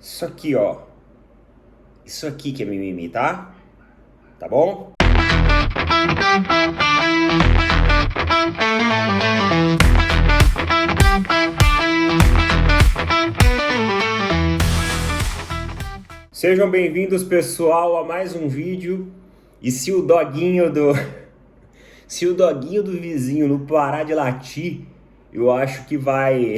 Isso aqui, ó. Isso aqui que é mimimi, tá? Tá bom? Sejam bem-vindos, pessoal, a mais um vídeo. E se o doguinho do vizinho não parar de latir, eu acho que vai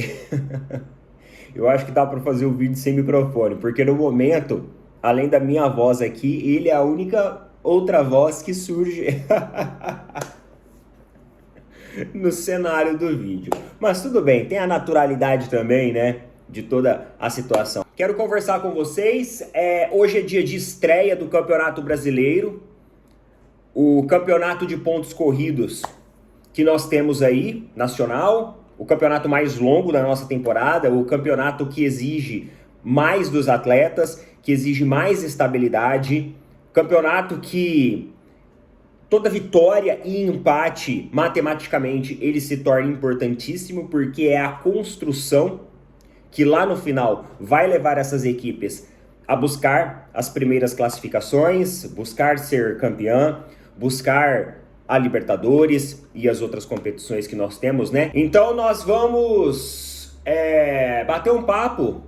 eu acho que dá para fazer o vídeo sem microfone, porque no momento, além da minha voz aqui, ele é a única outra voz que surge no cenário do vídeo. Mas tudo bem, tem a naturalidade também, né, de toda a situação. Quero conversar com vocês, hoje é dia de estreia do Campeonato Brasileiro, o campeonato de pontos corridos que nós temos aí, nacional, o campeonato mais longo da nossa temporada, o campeonato que exige mais dos atletas, que exige mais estabilidade, campeonato que toda vitória e empate, matematicamente, ele se torna importantíssimo, porque é a construção que lá no final vai levar essas equipes a buscar as primeiras classificações, buscar ser campeã, buscar a Libertadores e as outras competições que nós temos, né? Então nós vamos bater um papo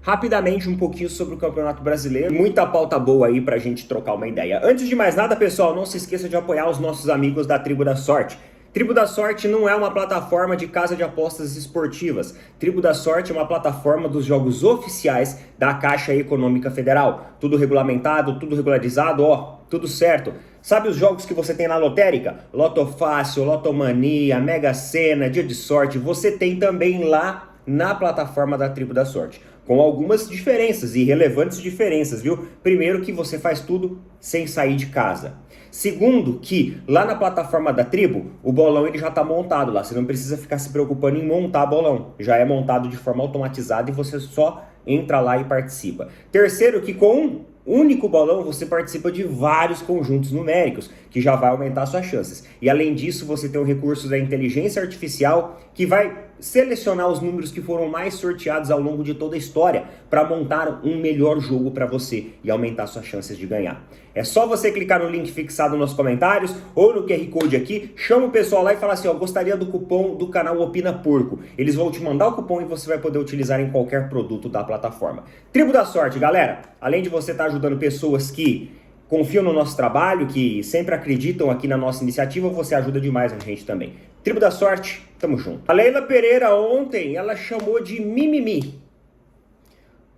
rapidamente um pouquinho sobre o Campeonato Brasileiro. Muita pauta boa aí pra gente trocar uma ideia. Antes de mais nada, pessoal, não se esqueça de apoiar os nossos amigos da Tribo da Sorte. Tribo da Sorte não é uma plataforma de casa de apostas esportivas. Tribo da Sorte é uma plataforma dos jogos oficiais da Caixa Econômica Federal. Tudo regulamentado, tudo regularizado, ó, tudo certo. Sabe os jogos que você tem na lotérica? Loto Fácil, Lotomania, Mega Sena, Dia de Sorte, você tem também lá na plataforma da Tribo da Sorte. Com algumas diferenças, e relevantes diferenças, viu? Primeiro, que você faz tudo sem sair de casa. Segundo, que lá na plataforma da Tribo, o bolão ele já está montado lá. Você não precisa ficar se preocupando em montar bolão. Já é montado de forma automatizada e você só entra lá e participa. Terceiro, que com um único bolão você participa de vários conjuntos numéricos, que já vai aumentar suas chances. E além disso, você tem o recurso da inteligência artificial, que vai selecionar os números que foram mais sorteados ao longo de toda a história para montar um melhor jogo para você e aumentar suas chances de ganhar. É só você clicar no link fixado nos comentários ou no QR Code aqui, chama o pessoal lá e fala assim, ó, gostaria do cupom do canal Opina Porco. Eles vão te mandar o cupom e você vai poder utilizar em qualquer produto da plataforma. Tribo da Sorte, galera, além de você estar ajudando pessoas que confiam no nosso trabalho, que sempre acreditam aqui na nossa iniciativa, você ajuda demais a gente também. Tribo da Sorte, tamo junto. A Leila Pereira ontem, ela chamou de mimimi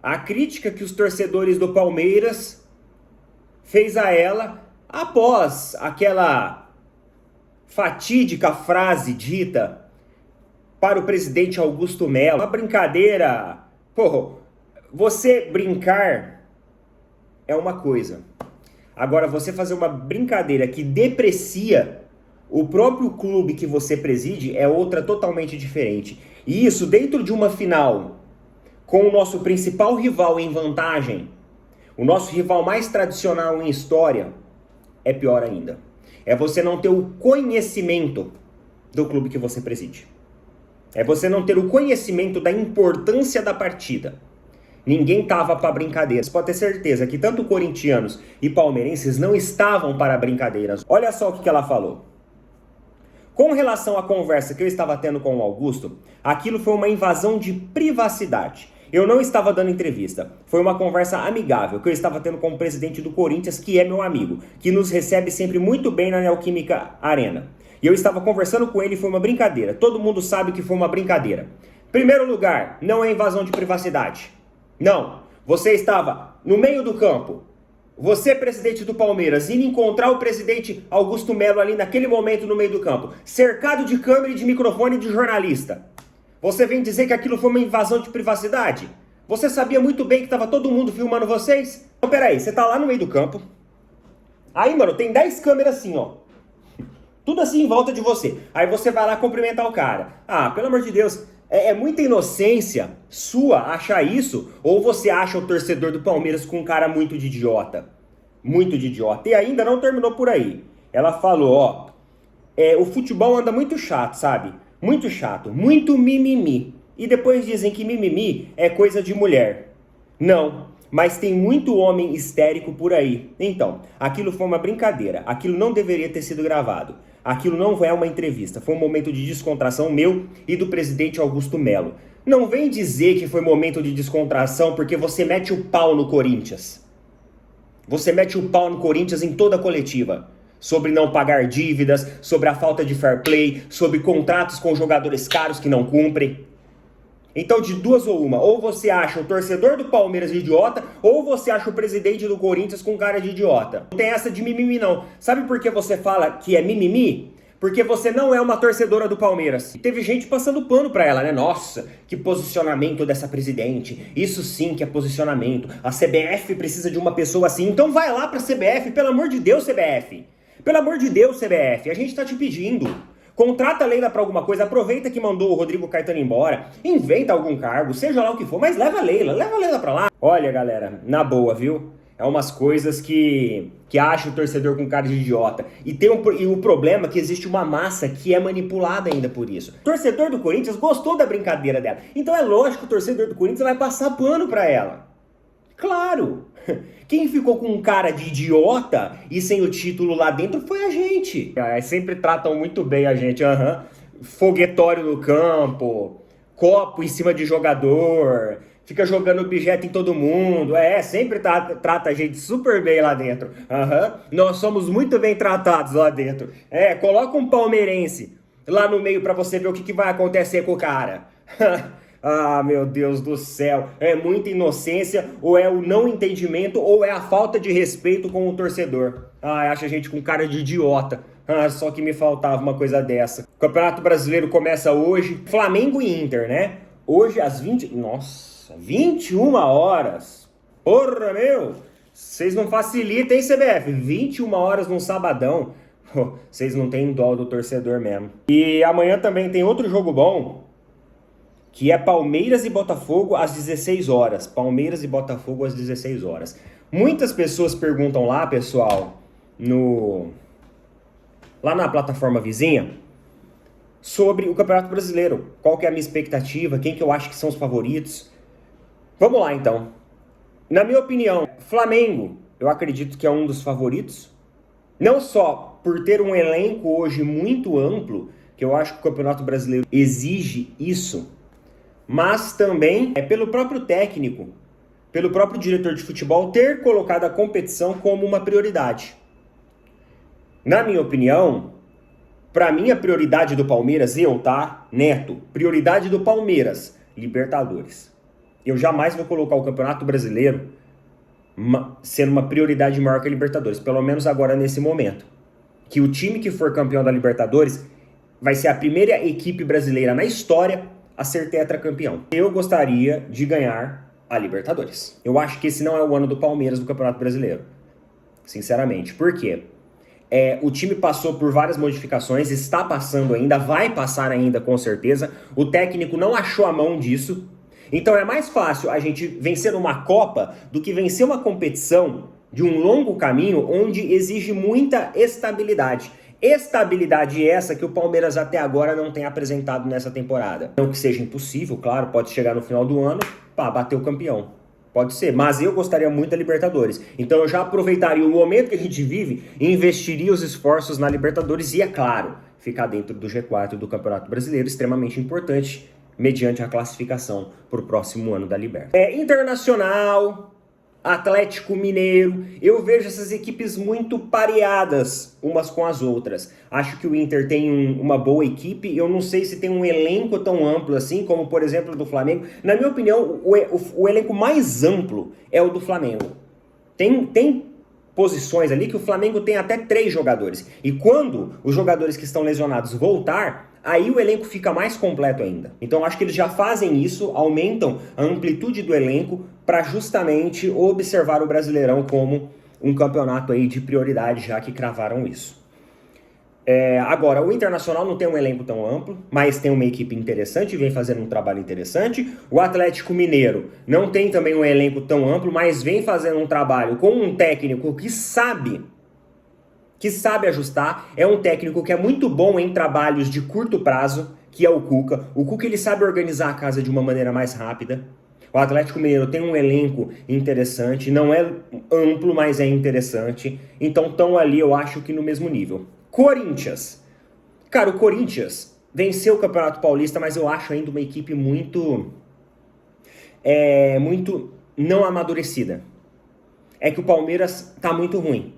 a crítica que os torcedores do Palmeiras fez a ela após aquela fatídica frase dita para o presidente Augusto Melo. Uma brincadeira. Pô, você brincar é uma coisa. Agora, você fazer uma brincadeira que deprecia o próprio clube que você preside é outra totalmente diferente. E isso dentro de uma final, com o nosso principal rival em vantagem, o nosso rival mais tradicional em história, é pior ainda. É você não ter o conhecimento do clube que você preside. É você não ter o conhecimento da importância da partida. Ninguém tava para brincadeira. Você pode ter certeza que tanto corintianos e palmeirenses não estavam para brincadeiras. Olha só o que ela falou. Com relação à conversa que eu estava tendo com o Augusto, aquilo foi uma invasão de privacidade. Eu não estava dando entrevista. Foi uma conversa amigável que eu estava tendo com o presidente do Corinthians, que é meu amigo, que nos recebe sempre muito bem na Neoquímica Arena. E eu estava conversando com ele e foi uma brincadeira. Todo mundo sabe que foi uma brincadeira. Primeiro lugar, não é invasão de privacidade. Não. Você estava no meio do campo. Você, presidente do Palmeiras, indo encontrar o presidente Augusto Melo ali naquele momento no meio do campo, cercado de câmera e de microfone de jornalista. Você vem dizer que aquilo foi uma invasão de privacidade? Você sabia muito bem que estava todo mundo filmando vocês? Então, peraí, você tá lá no meio do campo. Aí, mano, tem 10 câmeras assim, ó. Tudo assim em volta de você. Aí você vai lá cumprimentar o cara. Ah, pelo amor de Deus, é muita inocência sua achar isso? Ou você acha o torcedor do Palmeiras com um cara muito de idiota? Muito de idiota. E ainda não terminou por aí. Ela falou, ó, o futebol anda muito chato, sabe? Muito chato, muito mimimi. E depois dizem que mimimi é coisa de mulher. Não, mas tem muito homem histérico por aí. Então, aquilo foi uma brincadeira, aquilo não deveria ter sido gravado. Aquilo não é uma entrevista, foi um momento de descontração meu e do presidente Augusto Melo. Não vem dizer que foi momento de descontração porque você mete o pau no Corinthians. Você mete o pau no Corinthians em toda a coletiva. Sobre não pagar dívidas, sobre a falta de fair play, sobre contratos com jogadores caros que não cumprem. Então, de duas ou uma, ou você acha o torcedor do Palmeiras de idiota, ou você acha o presidente do Corinthians com cara de idiota. Não tem essa de mimimi não. Sabe por que você fala que é mimimi? Porque você não é uma torcedora do Palmeiras. E teve gente passando pano pra ela, né? Nossa, que posicionamento dessa presidente. Isso sim que é posicionamento. A CBF precisa de uma pessoa assim. Então vai lá pra CBF, pelo amor de Deus, CBF. Pelo amor de Deus, CBF, a gente tá te pedindo. Contrata a Leila pra alguma coisa, aproveita que mandou o Rodrigo Caetano embora, inventa algum cargo, seja lá o que for, mas leva a Leila pra lá. Olha, galera, na boa, viu? É umas coisas que acha o torcedor com cara de idiota. E o problema é que existe uma massa que é manipulada ainda por isso. O torcedor do Corinthians gostou da brincadeira dela. Então é lógico que o torcedor do Corinthians vai passar pano pra ela. Claro! Quem ficou com um cara de idiota e sem o título lá dentro foi a gente. Sempre tratam muito bem a gente. Foguetório no campo, copo em cima de jogador, fica jogando objeto em todo mundo. Sempre trata a gente super bem lá dentro. Nós somos muito bem tratados lá dentro. Coloca um palmeirense lá no meio pra você ver o que vai acontecer com o cara. Ah, meu Deus do céu, é muita inocência, ou é o não entendimento, ou é a falta de respeito com o torcedor. Acha a gente com cara de idiota. Só que me faltava uma coisa dessa. O Campeonato Brasileiro começa hoje, Flamengo e Inter, né? Hoje às 21 horas. Porra, meu! Vocês não facilitam, hein, CBF? 21 horas num sabadão. Vocês não têm dó do torcedor mesmo. E amanhã também tem outro jogo bom, que é Palmeiras e Botafogo às 16 horas. Palmeiras e Botafogo às 16 horas. Muitas pessoas perguntam lá, pessoal, lá na plataforma vizinha, sobre o Campeonato Brasileiro. Qual que é a minha expectativa, quem que eu acho que são os favoritos. Vamos lá, então. Na minha opinião, Flamengo, eu acredito que é um dos favoritos. Não só por ter um elenco hoje muito amplo, que eu acho que o Campeonato Brasileiro exige isso, mas também pelo próprio técnico, pelo próprio diretor de futebol ter colocado a competição como uma prioridade. Na minha opinião, para mim a prioridade do Palmeiras, Neto, prioridade do Palmeiras, Libertadores. Eu jamais vou colocar o Campeonato Brasileiro sendo uma prioridade maior que a Libertadores, pelo menos agora nesse momento. Que o time que for campeão da Libertadores vai ser a primeira equipe brasileira na história a ser tetracampeão. Eu gostaria de ganhar a Libertadores. Eu acho que esse não é o ano do Palmeiras do Campeonato Brasileiro. Sinceramente. Por quê? O time passou por várias modificações, está passando ainda, vai passar ainda com certeza. O técnico não achou a mão disso. Então é mais fácil a gente vencer uma Copa do que vencer uma competição de um longo caminho onde exige muita estabilidade. Estabilidade essa que o Palmeiras até agora não tem apresentado nessa temporada. Não que seja impossível, claro, pode chegar no final do ano, bater o campeão. Pode ser, mas eu gostaria muito da Libertadores. Então eu já aproveitaria o momento que a gente vive e investiria os esforços na Libertadores e, é claro, ficar dentro do G4 do Campeonato Brasileiro, extremamente importante, mediante a classificação para o próximo ano da Libertadores. Internacional, Atlético Mineiro, eu vejo essas equipes muito pareadas umas com as outras. Acho que o Inter tem uma boa equipe, eu não sei se tem um elenco tão amplo assim, como por exemplo o do Flamengo. Na minha opinião, o elenco mais amplo é o do Flamengo. Tem posições ali que o Flamengo tem até 3 jogadores. E quando os jogadores que estão lesionados voltar, aí o elenco fica mais completo ainda. Então acho que eles já fazem isso, aumentam a amplitude do elenco para justamente observar o Brasileirão como um campeonato aí de prioridade, já que cravaram isso. Agora, o Internacional não tem um elenco tão amplo, mas tem uma equipe interessante, vem fazendo um trabalho interessante. O Atlético Mineiro não tem também um elenco tão amplo, mas vem fazendo um trabalho com um técnico que sabe ajustar. É um técnico que é muito bom em trabalhos de curto prazo, que é o Cuca. O Cuca ele sabe organizar a casa de uma maneira mais rápida. O Atlético Mineiro tem um elenco interessante, não é amplo, mas é interessante. Então estão ali, eu acho que no mesmo nível. Corinthians. Cara, o Corinthians venceu o Campeonato Paulista, mas eu acho ainda uma equipe muito não amadurecida. É que o Palmeiras tá muito ruim,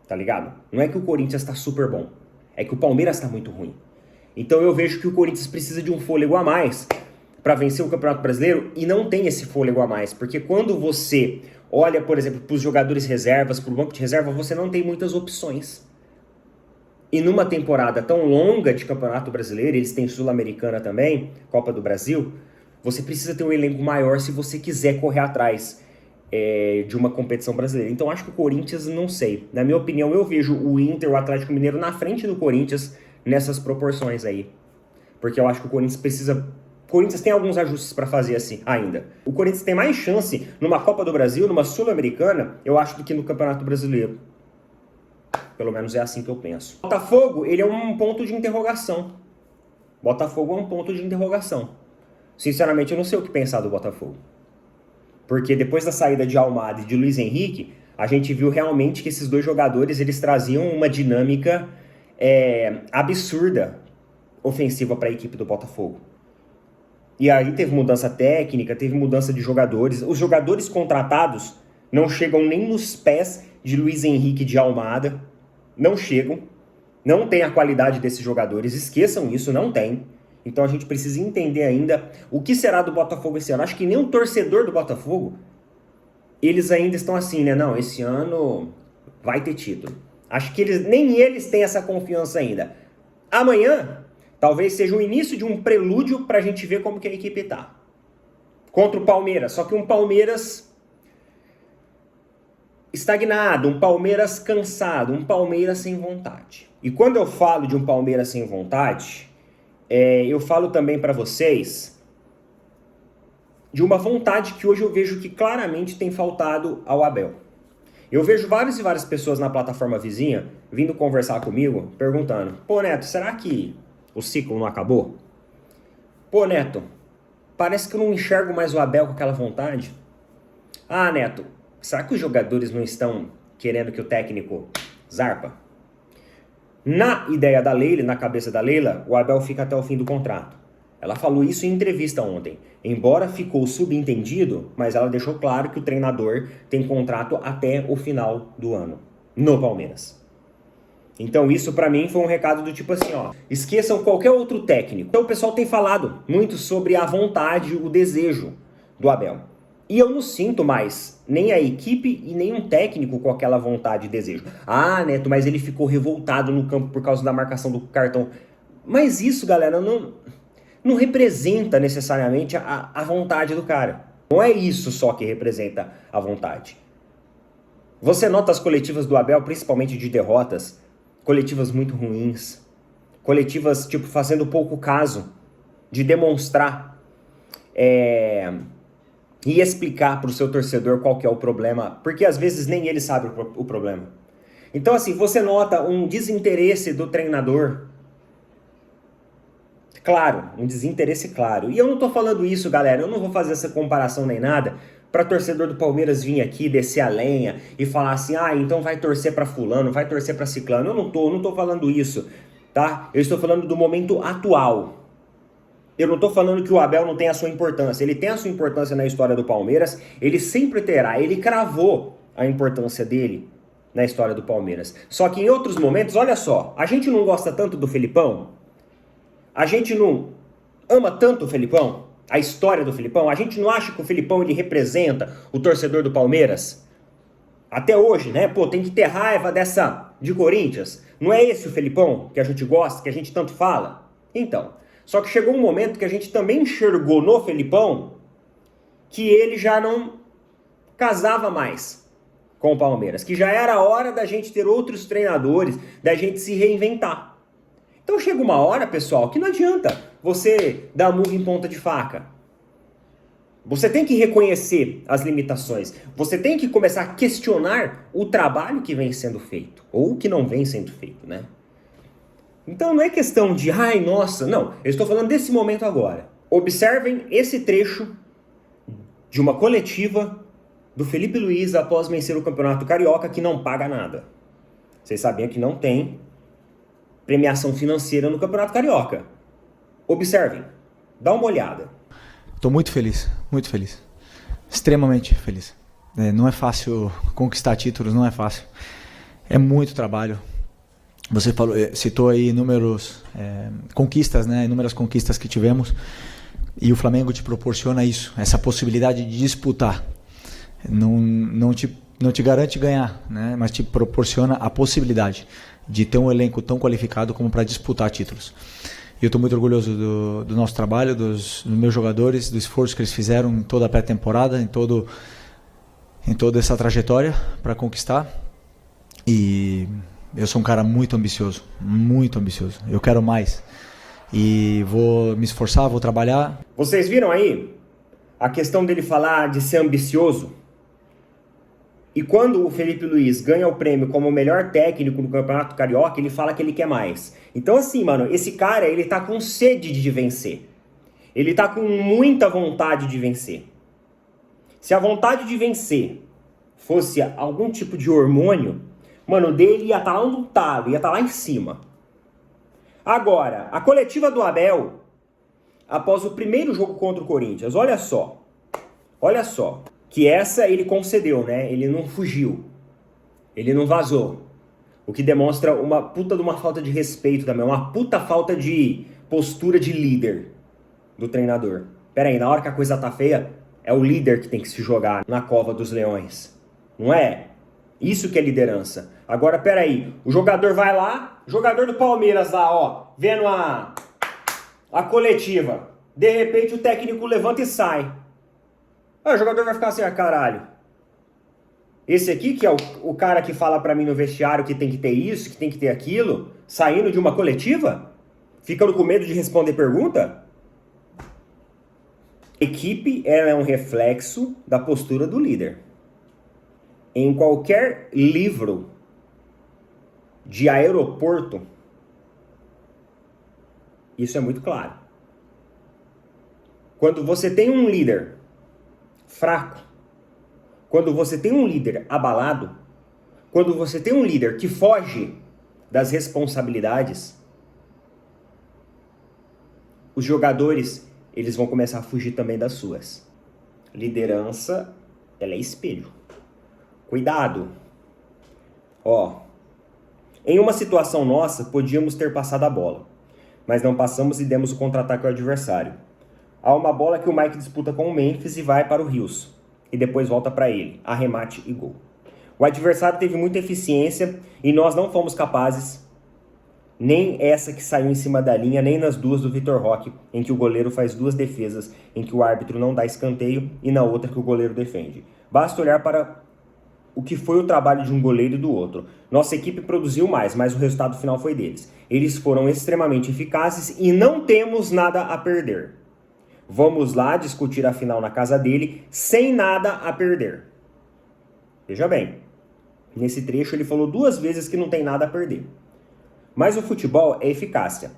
tá ligado? Não é que o Corinthians tá super bom, é que o Palmeiras tá muito ruim. Então eu vejo que o Corinthians precisa de um fôlego a mais para vencer o Campeonato Brasileiro e não tem esse fôlego a mais, porque quando você olha, por exemplo, para os jogadores reservas, para o banco de reserva, você não tem muitas opções. E numa temporada tão longa de Campeonato Brasileiro, eles têm Sul-Americana também, Copa do Brasil, você precisa ter um elenco maior se você quiser correr atrás de uma competição brasileira. Então acho que o Corinthians, não sei. Na minha opinião, eu vejo o Inter, o Atlético Mineiro na frente do Corinthians nessas proporções aí. Porque eu acho que o Corinthians precisa... O Corinthians tem alguns ajustes para fazer assim ainda. O Corinthians tem mais chance numa Copa do Brasil, numa Sul-Americana, eu acho, do que no Campeonato Brasileiro. Pelo menos é assim que eu penso. Botafogo, ele é um ponto de interrogação. Botafogo é um ponto de interrogação. Sinceramente, eu não sei o que pensar do Botafogo. Porque depois da saída de Almada e de Luiz Henrique, a gente viu realmente que esses dois jogadores, eles traziam uma dinâmica absurda ofensiva para a equipe do Botafogo. E aí teve mudança técnica, teve mudança de jogadores. Os jogadores contratados não chegam nem nos pés de Luiz Henrique e de Almada. Não chegam. Não tem a qualidade desses jogadores. Esqueçam isso, não tem. Então a gente precisa entender ainda o que será do Botafogo esse ano. Acho que nem o torcedor do Botafogo, eles ainda estão assim, né? Não, esse ano vai ter título. Acho que nem eles têm essa confiança ainda. Amanhã, talvez seja o início de um prelúdio para a gente ver como que a equipe tá. Contra o Palmeiras. Só que um Palmeiras estagnado, um Palmeiras cansado, um Palmeiras sem vontade. E quando eu falo de um Palmeiras sem vontade... eu falo também para vocês de uma vontade que hoje eu vejo que claramente tem faltado ao Abel. Eu vejo várias e várias pessoas na plataforma vizinha vindo conversar comigo, perguntando: pô, Neto, será que o ciclo não acabou? Pô, Neto, parece que eu não enxergo mais o Abel com aquela vontade. Ah, Neto, será que os jogadores não estão querendo que o técnico zarpa? Na ideia da Leila, na cabeça da Leila, o Abel fica até o fim do contrato. Ela falou isso em entrevista ontem. Embora ficou subentendido, mas ela deixou claro que o treinador tem contrato até o final do ano, no Palmeiras. Então isso pra mim foi um recado do tipo assim, ó, esqueçam qualquer outro técnico. Então o pessoal tem falado muito sobre a vontade, o desejo do Abel. E eu não sinto mais nem a equipe e nem um técnico com aquela vontade e desejo. Ah, Neto, mas ele ficou revoltado no campo por causa da marcação do cartão. Mas isso, galera, não representa necessariamente a vontade do cara. Não é isso só que representa a vontade. Você nota as coletivas do Abel, principalmente de derrotas, coletivas muito ruins, coletivas, tipo, fazendo pouco caso de demonstrar e explicar para o seu torcedor qual que é o problema, porque às vezes nem ele sabe o problema. Então, assim, você nota um desinteresse do treinador, claro, um desinteresse claro. E eu não tô falando isso, galera, eu não vou fazer essa comparação nem nada para torcedor do Palmeiras vir aqui, descer a lenha e falar assim, ah, então vai torcer para fulano, vai torcer para ciclano. Eu não tô falando isso, tá? Eu estou falando do momento atual. Eu não estou falando que o Abel não tem a sua importância. Ele tem a sua importância na história do Palmeiras. Ele sempre terá. Ele cravou a importância dele na história do Palmeiras. Só que em outros momentos, olha só, a gente não gosta tanto do Felipão? A gente não ama tanto o Felipão? A história do Felipão? A gente não acha que o Felipão ele representa o torcedor do Palmeiras? Até hoje, né? Pô, tem que ter raiva dessa de Corinthians. Não é esse o Felipão que a gente gosta, que a gente tanto fala? Então... Só que chegou um momento que a gente também enxergou no Felipão que ele já não casava mais com o Palmeiras, que já era hora da gente ter outros treinadores, da gente se reinventar. Então chega uma hora, pessoal, que não adianta você dar murro em ponta de faca. Você tem que reconhecer as limitações. Você tem que começar a questionar o trabalho que vem sendo feito, ou que não vem sendo feito, né? Então não é questão de, ai, nossa, não. Eu estou falando desse momento agora. Observem esse trecho de uma coletiva do Felipe Luiz após vencer o Campeonato Carioca, que não paga nada. Vocês sabiam que não tem premiação financeira no Campeonato Carioca. Observem, dá uma olhada. Estou muito feliz, extremamente feliz. Não é fácil conquistar títulos, não é fácil. É muito trabalho. Você citou aí inúmeras conquistas que tivemos, e o Flamengo te proporciona isso, essa possibilidade de disputar. Não te garante ganhar, né? Mas te proporciona a possibilidade de ter um elenco tão qualificado como para disputar títulos. E eu estou muito orgulhoso do nosso trabalho, dos meus jogadores, do esforço que eles fizeram em toda a pré-temporada, em toda essa trajetória para conquistar. E eu sou um cara muito ambicioso, muito ambicioso. Eu quero mais. E vou me esforçar, vou trabalhar. Vocês viram aí a questão dele falar de ser ambicioso? E quando o Felipe Luiz ganha o prêmio como o melhor técnico no Campeonato Carioca, ele fala que ele quer mais. Então assim, mano, esse cara, ele tá com sede de vencer. Ele tá com muita vontade de vencer. Se a vontade de vencer fosse algum tipo de hormônio, mano, dele ia estar lá no talo, ia estar lá em cima. Agora, a coletiva do Abel, após o primeiro jogo contra o Corinthians, olha só, que essa ele concedeu, né? Ele não fugiu, ele não vazou. O que demonstra uma puta de uma falta de respeito também, uma puta falta de postura de líder do treinador. Pera aí, na hora que a coisa tá feia, é o líder que tem que se jogar na cova dos leões, não é? Isso que é liderança. Agora, pera aí, o jogador vai lá, jogador do Palmeiras lá, ó, vendo a coletiva. De repente o técnico levanta e sai. Aí o jogador vai ficar assim, caralho. Esse aqui que é o cara que fala pra mim no vestiário que tem que ter isso, que tem que ter aquilo, saindo de uma coletiva? Ficando com medo de responder pergunta? Equipe, ela é um reflexo da postura do líder. Em qualquer livro de aeroporto, isso é muito claro. Quando você tem um líder fraco, quando você tem um líder abalado, quando você tem um líder que foge das responsabilidades, os jogadores, eles vão começar a fugir também das suas. Liderança, ela é espelho. Cuidado. Ó, em uma situação nossa, podíamos ter passado a bola, mas não passamos e demos o contra-ataque ao adversário. Há uma bola que o Mike disputa com o Memphis e vai para o Rios, e depois volta para ele, arremate e gol. O adversário teve muita eficiência e nós não fomos capazes, nem essa que saiu em cima da linha, nem nas duas do Vitor Roque, em que o goleiro faz duas defesas, em que o árbitro não dá escanteio e na outra que o goleiro defende. Basta olhar para o que foi o trabalho de um goleiro e do outro. Nossa equipe produziu mais, mas o resultado final foi deles. Eles foram extremamente eficazes e não temos nada a perder. Vamos lá discutir a final na casa dele, sem nada a perder. Veja bem, nesse trecho ele falou 2 vezes que não tem nada a perder. Mas o futebol é eficácia.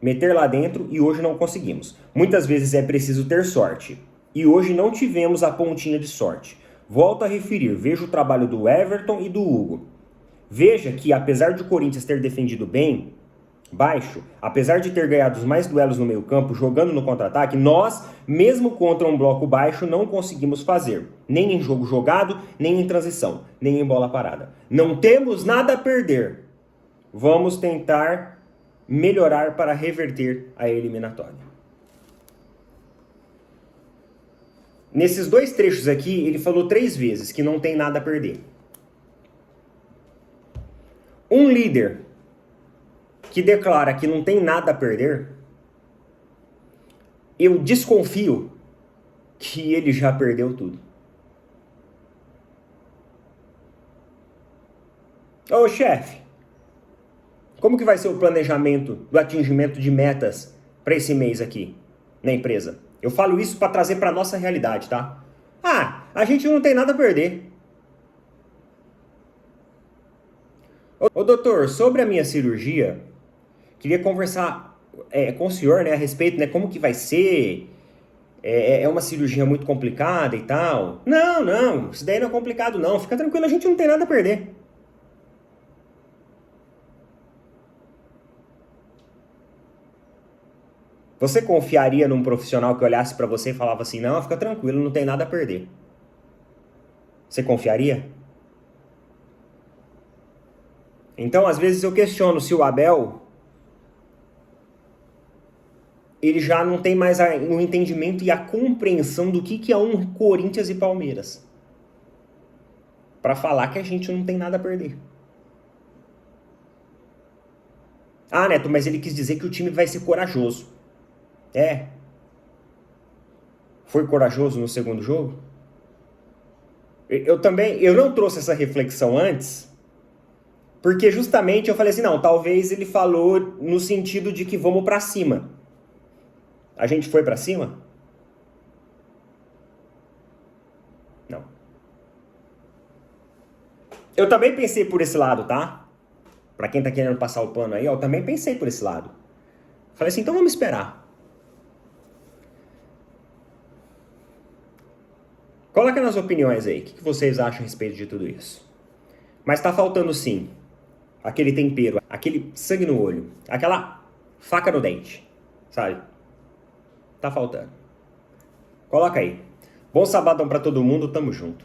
Meter lá dentro e hoje não conseguimos. Muitas vezes é preciso ter sorte. E hoje não tivemos a pontinha de sorte. Volto a referir, veja o trabalho do Everton e do Hugo. Veja que apesar de o Corinthians ter defendido bem, baixo, apesar de ter ganhado os mais duelos no meio campo, jogando no contra-ataque, nós, mesmo contra um bloco baixo, não conseguimos fazer. Nem em jogo jogado, nem em transição, nem em bola parada. Não temos nada a perder. Vamos tentar melhorar para reverter a eliminatória. Nesses 2 trechos aqui, ele falou 3 vezes que não tem nada a perder. Um líder que declara que não tem nada a perder, eu desconfio que ele já perdeu tudo. Ô chefe, como que vai ser o planejamento do atingimento de metas para esse mês aqui na empresa? Eu falo isso para trazer para nossa realidade, tá? A gente não tem nada a perder. Ô doutor, sobre a minha cirurgia, queria conversar com o senhor, né, a respeito, né, como que vai ser é uma cirurgia muito complicada e tal. Não, não, isso daí não é complicado não, fica tranquilo, a gente não tem nada a perder. Você confiaria num profissional que olhasse pra você e falava assim, não, fica tranquilo, não tem nada a perder? Você confiaria? Então, às vezes eu questiono se o Abel, ele já não tem mais o entendimento e a compreensão do que é um Corinthians e Palmeiras. Pra falar que a gente não tem nada a perder. Ah, Neto, mas ele quis dizer que o time vai ser corajoso. É. Foi corajoso no segundo jogo? Eu não trouxe essa reflexão antes, porque justamente eu falei assim, não, talvez ele falou no sentido de que vamos pra cima. A gente foi pra cima? Não. Eu também pensei por esse lado, tá? Pra quem tá querendo passar o pano aí, eu também pensei por esse lado. Falei assim, então vamos esperar. Coloca nas opiniões aí, o que vocês acham a respeito de tudo isso. Mas tá faltando sim, aquele tempero, aquele sangue no olho, aquela faca no dente, sabe? Tá faltando. Coloca aí. Bom sabadão pra todo mundo, tamo junto.